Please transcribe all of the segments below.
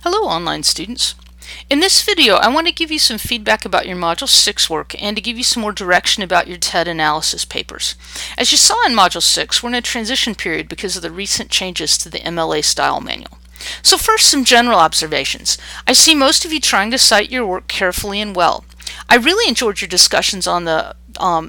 Hello online students. In this video I want to give you some feedback about your Module 6 work and to give you some more direction about your TED analysis papers. As you saw in Module 6, we're in a transition period because of the recent changes to the MLA style manual. So first, some general observations. I see most of you trying to cite your work carefully and well. I really enjoyed your discussions on the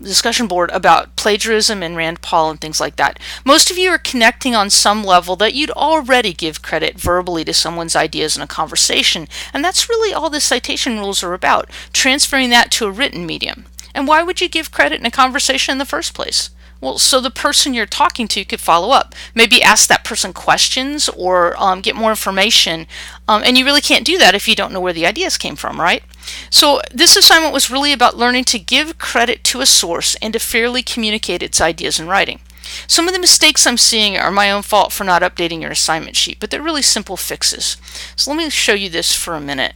discussion board about plagiarism and Rand Paul and things like that. Most of you are connecting on some level that you'd already give credit verbally to someone's ideas in a conversation, and that's really all the citation rules are about, transferring that to a written medium. And why would you give credit in a conversation in the first place? Well, so the person you're talking to could follow up, maybe ask that person questions or get more information, and you really can't do that if you don't know where the ideas came from, right? So this assignment was really about learning to give credit to a source and to fairly communicate its ideas in writing. Some of the mistakes I'm seeing are my own fault for not updating your assignment sheet, but they're really simple fixes. So let me show you this for a minute.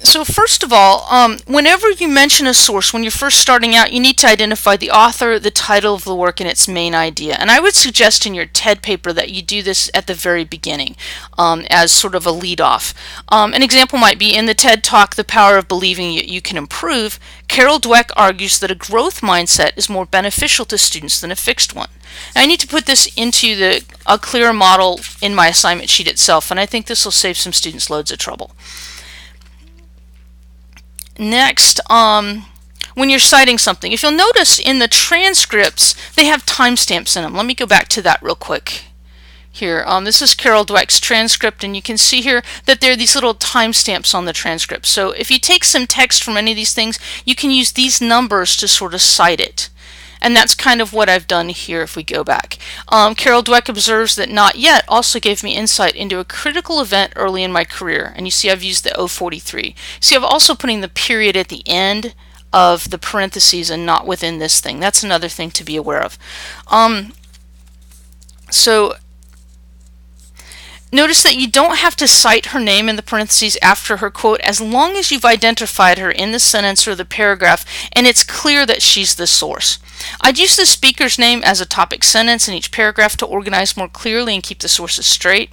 So first of all, whenever you mention a source, when you're first starting out, you need to identify the author, the title of the work, and its main idea. And I would suggest in your TED paper that you do this at the very beginning as sort of a lead-off. An example might be in the TED Talk, The Power of Believing You Can Improve, Carol Dweck argues that a growth mindset is more beneficial to students than a fixed one. Now, I need to put this into a clear model in my assignment sheet itself, and I think this will save some students loads of trouble. Next, when you're citing something, if you'll notice in the transcripts, they have timestamps in them. Let me go back to that real quick. Here, this is Carol Dweck's transcript, and you can see here that there are these little timestamps on the transcript. So if you take some text from any of these things, you can use these numbers to sort of cite it. And that's kind of what I've done here if we go back. Carol Dweck observes that not yet also gave me insight into a critical event early in my career. And you see I've used the 043. See, I've also putting the period at the end of the parentheses and not within this thing. That's another thing to be aware of. So notice that you don't have to cite her name in the parentheses after her quote as long as you've identified her in the sentence or the paragraph and it's clear that she's the source. I'd use the speaker's name as a topic sentence in each paragraph to organize more clearly and keep the sources straight.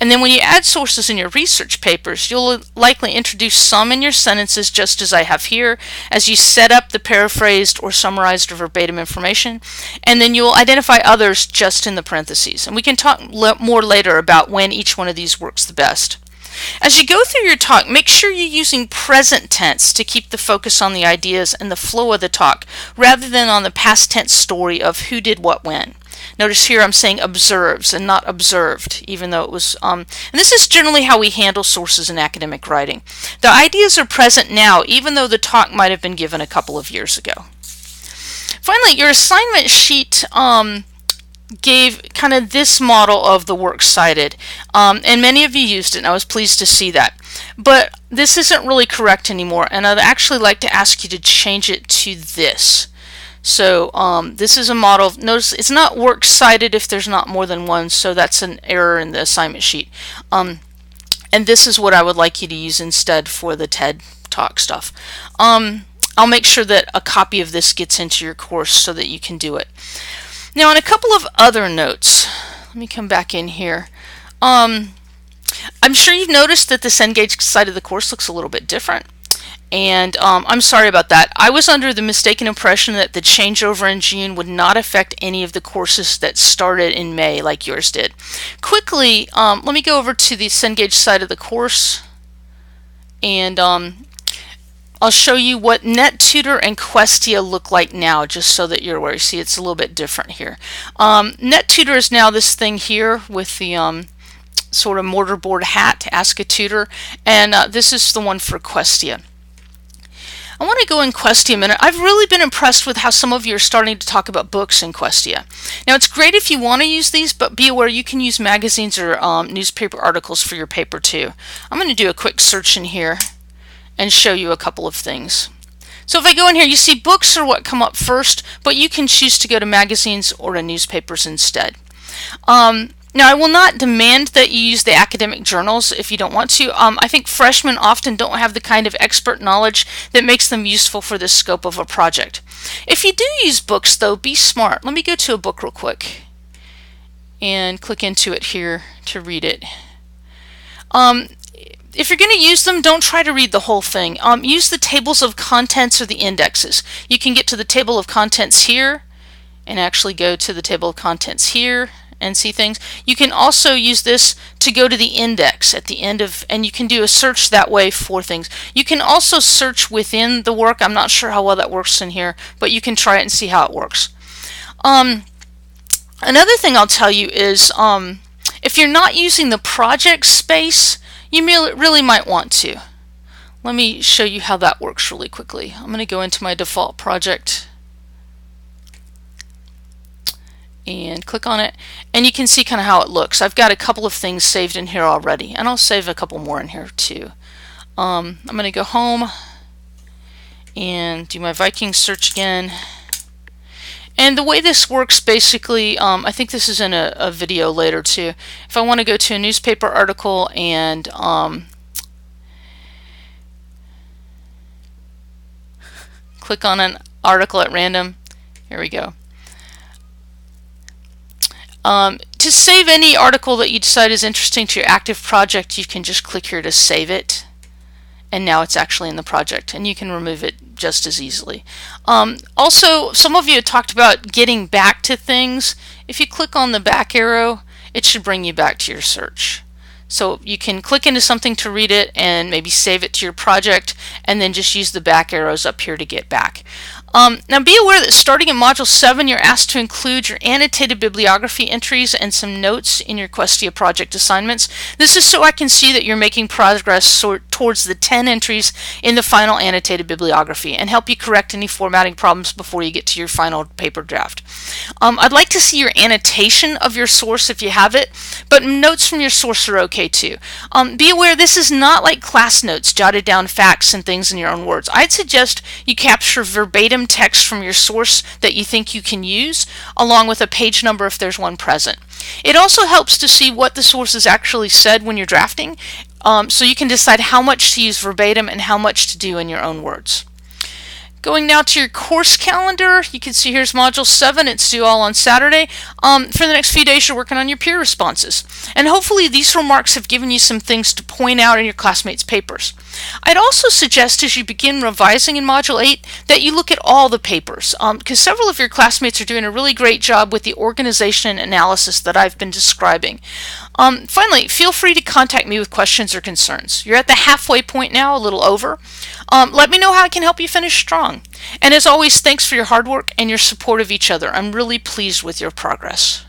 And then when you add sources in your research papers, you'll likely introduce some in your sentences just as I have here as you set up the paraphrased or summarized or verbatim information, and then you'll identify others just in the parentheses. And we can talk more later about when each one of these works the best. As you go through your talk, make sure you're using present tense to keep the focus on the ideas and the flow of the talk, rather than on the past tense story of who did what when. Notice here I'm saying observes and not observed, even though it was, and this is generally how we handle sources in academic writing. The ideas are present now, even though the talk might have been given a couple of years ago. Finally, your assignment sheet gave kind of this model of the work cited, and many of you used it, and I was pleased to see that. But this isn't really correct anymore, and I'd actually like to ask you to change it to this. So this is a model. Notice it's not works cited if there's not more than one, so that's an error in the assignment sheet. And this is what I would like you to use instead for the TED Talk stuff. I'll make sure that a copy of this gets into your course so that you can do it. Now, on a couple of other notes, let me come back in here. I'm sure you've noticed that the Cengage side of the course looks a little bit different. And I'm sorry about that. I was under the mistaken impression that the changeover in June would not affect any of the courses that started in May like yours did. Quickly, let me go over to the Cengage side of the course, and I'll show you what NetTutor and Questia look like now, just so that you're aware. You see, it's a little bit different here. NetTutor is now this thing here with the sort of mortarboard hat to ask a tutor, and this is the one for Questia. I want to go in Questia a minute. I've really been impressed with how some of you are starting to talk about books in Questia. Now, it's great if you want to use these, but be aware you can use magazines or newspaper articles for your paper too. I'm going to do a quick search in here and show you a couple of things. So if I go in here, you see books are what come up first, but you can choose to go to magazines or to newspapers instead. Now, I will not demand that you use the academic journals if you don't want to. I think freshmen often don't have the kind of expert knowledge that makes them useful for the scope of a project. If you do use books, though, be smart. Let me go to a book real quick and click into it here to read it. If you're going to use them, don't try to read the whole thing. Use the tables of contents or the indexes. You can get to the table of contents here and actually go to the table of contents here and see things. You can also use this to go to the index at the end of, and you can do a search that way for things. You can also search within the work. I'm not sure how well that works in here, but you can try it and see how it works. Another thing I'll tell you is if you're not using the project space, you really might want to. Let me show you how that works really quickly. I'm going to go into my default project and click on it, and you can see kind of how it looks. I've got a couple of things saved in here already, and I'll save a couple more in here too. I'm going to go home and do my Viking search again. And the way this works basically, I think this is in a video later too. If I want to go to a newspaper article and click on an article at random, here we go. To save any article that you decide is interesting to your active project, you can just click here to save it. And now it's actually in the project, and you can remove it just as easily. Also, some of you had talked about getting back to things. If you click on the back arrow, it should bring you back to your search. So you can click into something to read it and maybe save it to your project, and then just use the back arrows up here to get back. Now be aware that starting in Module 7, you're asked to include your annotated bibliography entries and some notes in your Questia project assignments. This is so I can see that you're making progress towards the 10 entries in the final annotated bibliography and help you correct any formatting problems before you get to your final paper draft. I'd like to see your annotation of your source if you have it, but notes from your source are okay too. Be aware this is not like class notes, jotted down facts and things in your own words. I'd suggest you capture verbatim text from your source that you think you can use, along with a page number if there's one present. It also helps to see what the source has actually said when you're drafting, so you can decide how much to use verbatim and how much to do in your own words. Going now to your course calendar, you can see here's Module 7. It's due all on Saturday. For the next few days, you're working on your peer responses. And hopefully these remarks have given you some things to point out in your classmates' papers. I'd also suggest as you begin revising in Module 8 that you look at all the papers, because several of your classmates are doing a really great job with the organization and analysis that I've been describing. Finally, feel free to contact me with questions or concerns. You're at the halfway point now, a little over. Let me know how I can help you finish strong. And as always, thanks for your hard work and your support of each other. I'm really pleased with your progress.